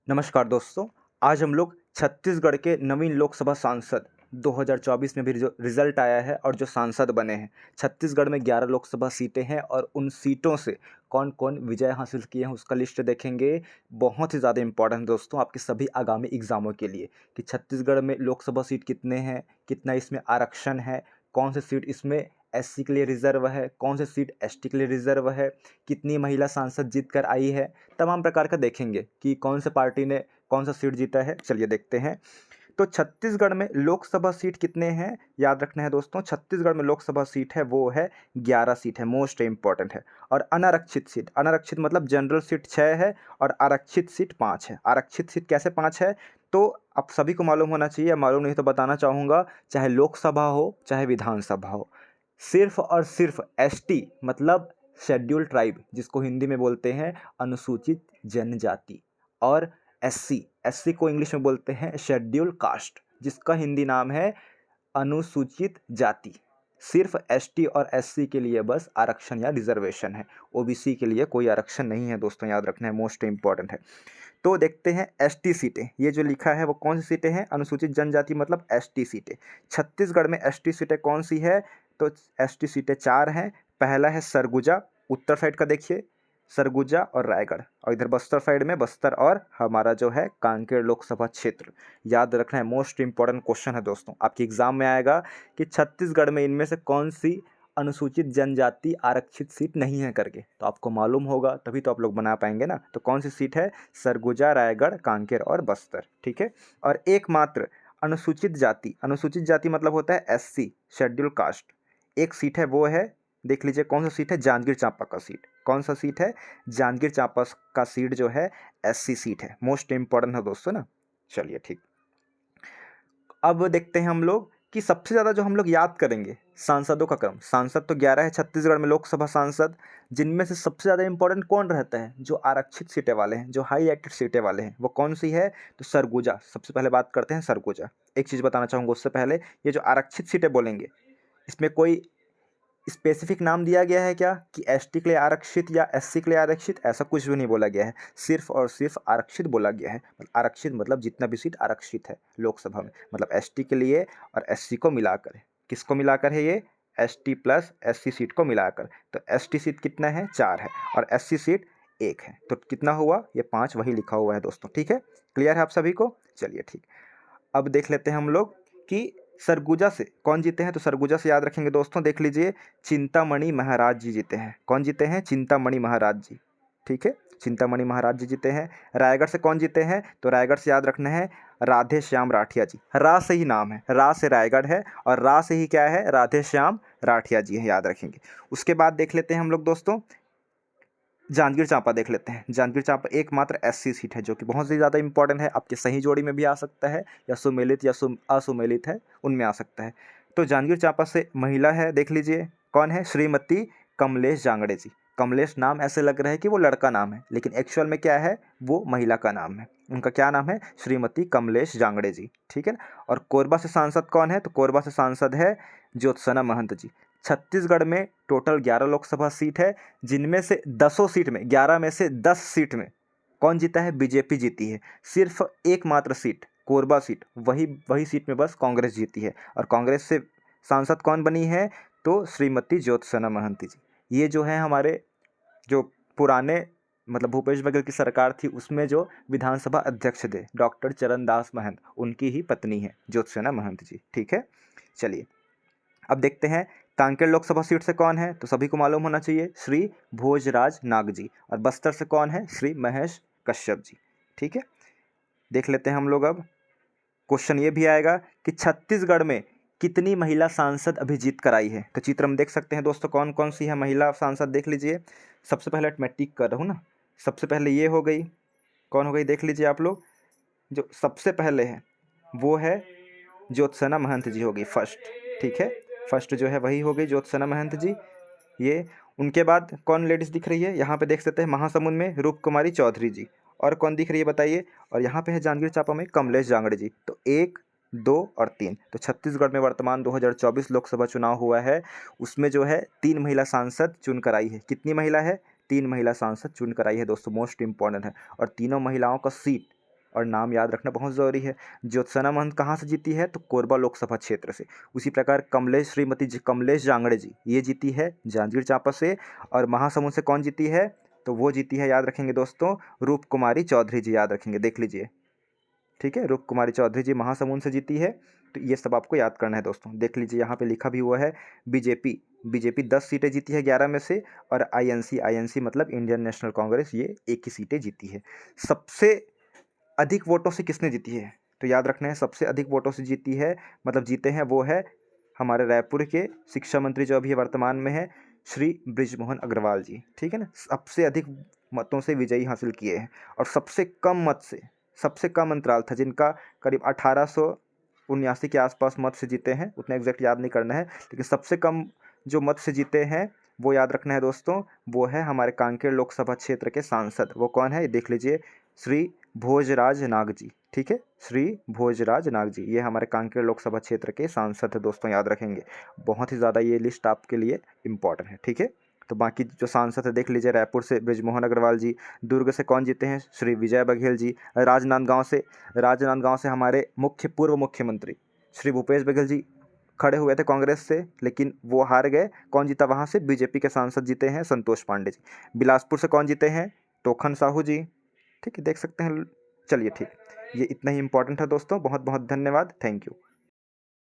नमस्कार दोस्तों। आज हम लोग छत्तीसगढ़ के नवीन लोकसभा सांसद 2024 में भी जो रिजल्ट आया है और जो सांसद बने हैं। छत्तीसगढ़ में 11 लोकसभा सीटें हैं और उन सीटों से कौन कौन विजय हासिल किए हैं उसका लिस्ट देखेंगे। बहुत ही ज़्यादा इंपॉर्टेंट दोस्तों आपके सभी आगामी एग्जामों के लिए कि छत्तीसगढ़ में लोकसभा सीट कितने हैं, कितना इसमें आरक्षण है, कौन सी सीट इसमें एससी के लिए रिजर्व है, कौन सी सीट एसटी के लिए रिजर्व है, कितनी महिला सांसद जीत कर आई है। तमाम प्रकार का देखेंगे कि कौन से पार्टी ने कौन सा सीट जीता है। चलिए देखते हैं। तो छत्तीसगढ़ में लोकसभा सीट कितने हैं याद रखना है दोस्तों। छत्तीसगढ़ में लोकसभा सीट है वो है 11 सीट है, मोस्ट इंपॉर्टेंट है। और अनारक्षित सीट, अनारक्षित मतलब जनरल सीट 6 है और आरक्षित सीट 5 है। आरक्षित सीट कैसे 5 है तो आप सभी को मालूम होना चाहिए, मालूम नहीं तो बताना चाहूँगा। चाहे लोकसभा हो चाहे विधानसभा हो, सिर्फ और सिर्फ एसटी मतलब शेड्यूल ट्राइब, जिसको हिंदी में बोलते हैं अनुसूचित जनजाति, और एससी, एससी को इंग्लिश में बोलते हैं शेड्यूल कास्ट, जिसका हिंदी नाम है अनुसूचित जाति। सिर्फ एसटी और एससी के लिए बस आरक्षण या रिजर्वेशन है। ओबीसी के लिए कोई आरक्षण नहीं है दोस्तों, याद रखना है, मोस्ट इंपॉर्टेंट है। तो देखते हैं एसटी सीटें। ये जो लिखा है वो कौन सी सीटें हैं, अनुसूचित जनजाति मतलब एसटी सीटें। छत्तीसगढ़ में एसटी सीटें कौन सी है तो एसटी सीटें 4 हैं। पहला है सरगुजा, उत्तर साइड का देखिए, सरगुजा और रायगढ़। और इधर बस्तर साइड में बस्तर और हमारा जो है कांकेर लोकसभा क्षेत्र। याद रखना है, मोस्ट इंपॉर्टेंट क्वेश्चन है दोस्तों, आपके एग्जाम में आएगा कि छत्तीसगढ़ में इनमें से कौन सी अनुसूचित जनजाति आरक्षित सीट नहीं है करके। तो आपको मालूम होगा तभी तो आप लोग बना पाएंगे ना। तो कौन सी सीट है, सरगुजा, रायगढ़, कांकेर और बस्तर, ठीक है। और एकमात्र अनुसूचित जाति, अनुसूचित जाति मतलब होता है एससी, शेड्यूल कास्ट, एक सीट है वो है, देख लीजिए कौन सा सीट है, जांजगीर चांपा का सीट। कौन सा सीट है, जांजगीर चांपा का सीट जो है एससी सीट है, मोस्ट इंपॉर्टेंट है दोस्तों ना। चलिए ठीक, अब देखते हैं हम लोग कि सबसे ज़्यादा जो हम लोग याद करेंगे सांसदों का क्रम। सांसद तो 11 है छत्तीसगढ़ में लोकसभा सांसद, जिनमें से सबसे ज़्यादा इंपॉर्टेंट कौन रहता है, जो आरक्षित सीटें वाले हैं, जो हाई एक्टेड सीटें वाले हैं, वो कौन सी है तो सरगुजा। सबसे पहले बात करते हैं सरगुजा। एक चीज़ बताना चाहूँगा उससे पहले, ये जो आरक्षित सीटें बोलेंगे इसमें कोई स्पेसिफिक नाम दिया गया है क्या कि एसटी के लिए आरक्षित या एससी के लिए आरक्षित, ऐसा कुछ भी नहीं बोला गया है। सिर्फ और सिर्फ आरक्षित बोला गया है। आरक्षित मतलब जितना भी सीट आरक्षित है लोकसभा में, मतलब एसटी के लिए और एससी को मिलाकर है। किसको मिलाकर है ये, एसटी प्लस एससी सीट को मिलाकर। तो एसटी सीट कितना है, 4 है, और एससी सीट 1 है। तो कितना हुआ, ये 5 वही लिखा हुआ है दोस्तों, ठीक है। क्लियर है आप सभी को। चलिए ठीक, अब देख लेते हैं हम लोग कि सरगुजा से कौन जीते हैं। तो सरगुजा से याद रखेंगे दोस्तों, देख लीजिए चिंतामणि महाराज जी जीते हैं। कौन जीते हैं, चिंतामणि महाराज जी, ठीक है, चिंतामणि महाराज जी जीते हैं। रायगढ़ से कौन जीते हैं तो रायगढ़ से याद रखना है राधे श्याम राठिया जी। रा से ही नाम है, रा से रायगढ़ है और रा से ही क्या है, राधे श्याम राठिया जी है, याद रखेंगे। उसके बाद देख लेते हैं हम लोग दोस्तों जांजगीर चांपा, देख लेते हैं। जांजगीर चांपा एकमात्र एससी सीट है जो कि बहुत ही ज़्यादा इंपॉर्टेंट है। आपके सही जोड़ी में भी आ सकता है, या सुमेलित या असुमेलित है उनमें आ सकता है। तो जांजगीर चांपा से महिला है, देख लीजिए कौन है, श्रीमती कमलेश जांगड़े जी। कमलेश नाम ऐसे लग रहा है कि वो लड़का नाम है, लेकिन एक्चुअल में क्या है, वो महिला का नाम है। उनका क्या नाम है, श्रीमती कमलेश जांगड़े जी, ठीक है ना। और कोरबा से सांसद कौन है तो कोरबा से सांसद है ज्योत्सना महंत जी। छत्तीसगढ़ में टोटल 11 लोकसभा सीट है, जिनमें से 10 सीट में, 11 में से 10 सीट में कौन जीता है, बीजेपी जीती है। सिर्फ एकमात्र सीट कोरबा सीट, वही वही सीट में बस कांग्रेस जीती है। और कांग्रेस से सांसद कौन बनी है तो श्रीमती ज्योत्सना महंती जी। ये जो है हमारे जो पुराने मतलब भूपेश बघेल की सरकार थी उसमें जो विधानसभा अध्यक्ष थे डॉक्टर चरणदास महंत, उनकी ही पत्नी है ज्योत्सना महंत जी, ठीक है। चलिए अब देखते हैं कांकेर लोकसभा सीट से कौन है तो सभी को मालूम होना चाहिए, श्री भोजराज नाग जी। और बस्तर से कौन है, श्री महेश कश्यप जी, ठीक है। देख लेते हैं हम लोग। अब क्वेश्चन ये भी आएगा कि छत्तीसगढ़ में कितनी महिला सांसद अभी जीत कर आई है। तो चित्र हम देख सकते हैं दोस्तों, कौन कौन सी है महिला सांसद, देख लीजिए। सबसे पहले मैं टिक कर रहा हूँ ना, सबसे पहले ये हो गई, कौन हो गई देख लीजिए आप लोग। जो सबसे पहले है वो है ज्योत्सना महंत जी होगी फर्स्ट, ठीक है। फर्स्ट जो है वही हो गई ज्योत्सना महंत जी। ये उनके बाद कौन लेडीज़ दिख रही है, यहाँ पे देख सकते हैं महासमुंद में रूप कुमारी चौधरी जी। और कौन दिख रही है बताइए, और यहाँ पे है जांजगीर चांपा में कमलेश जांगड़े जी। तो 1, 2 और 3। तो छत्तीसगढ़ में वर्तमान 2024 लोकसभा चुनाव हुआ है, उसमें जो है 3 महिला सांसद चुन कर आई है। कितनी महिला है, 3 महिला सांसद चुन कर आई है दोस्तों, मोस्ट इंपॉर्टेंट है। और तीनों महिलाओं का सीट और नाम याद रखना बहुत ज़रूरी है। ज्योत्सना महंत कहाँ से जीती है? तो कोरबा लोकसभा क्षेत्र से। उसी प्रकार कमलेश जांगड़े जी, ये जीती है जांजगीर चांपा से। और महासमुंद से कौन जीती है? तो वो जीती है, याद रखेंगे दोस्तों, रूप कुमारी चौधरी जी, याद रखेंगे, देख लीजिए। ठीक है, रूप कुमारी चौधरी जी महासमुंद से जीती है। तो ये सब आपको याद करना है दोस्तों, देख लीजिए यहाँ पे लिखा भी हुआ है। बीजेपी 10 सीटें जीती है 11 में से। और आईएनसी मतलब इंडियन नेशनल कांग्रेस, ये 1 ही सीटें जीती है। सबसे अधिक वोटों से किसने जीती है? तो याद रखना है, सबसे अधिक वोटों से जीती है, मतलब जीते हैं, वो है हमारे रायपुर के शिक्षा मंत्री जो अभी वर्तमान में है, श्री बृजमोहन अग्रवाल जी। ठीक है ना, सबसे अधिक मतों से विजयी हासिल किए हैं। और सबसे कम मत से, सबसे कम अंतराल था जिनका, करीब 1879 के आसपास मत से जीते हैं, उतना एग्जैक्ट याद नहीं करना है, लेकिन सबसे कम जो मत से जीते हैं वो याद रखना है दोस्तों, वो है हमारे कांकेर लोकसभा क्षेत्र के सांसद। वो कौन है? ये देख लीजिए, श्री भोजराज नाग जी। ठीक है, श्री भोजराज नाग जी, ये हमारे कांकेर लोकसभा क्षेत्र के सांसद है दोस्तों, याद रखेंगे। बहुत ही ज़्यादा ये लिस्ट आपके लिए इम्पॉर्टेंट है। ठीक है, तो बाकी जो सांसद है देख लीजिए, रायपुर से बृजमोहन अग्रवाल जी, दुर्ग से कौन जीते हैं? श्री विजय बघेल जी। राजनांदगांव से हमारे पूर्व मुख्यमंत्री श्री भूपेश बघेल जी खड़े हुए थे कांग्रेस से, लेकिन वो हार गए। कौन जीता वहाँ से? बीजेपी के सांसद जीते हैं, संतोष पांडे जी। बिलासपुर से कौन जीते हैं? टोखन साहू जी। ठीक है, देख सकते हैं। चलिए ठीक, ये इतना ही इंपॉर्टेंट है दोस्तों। बहुत बहुत धन्यवाद, थैंक यू।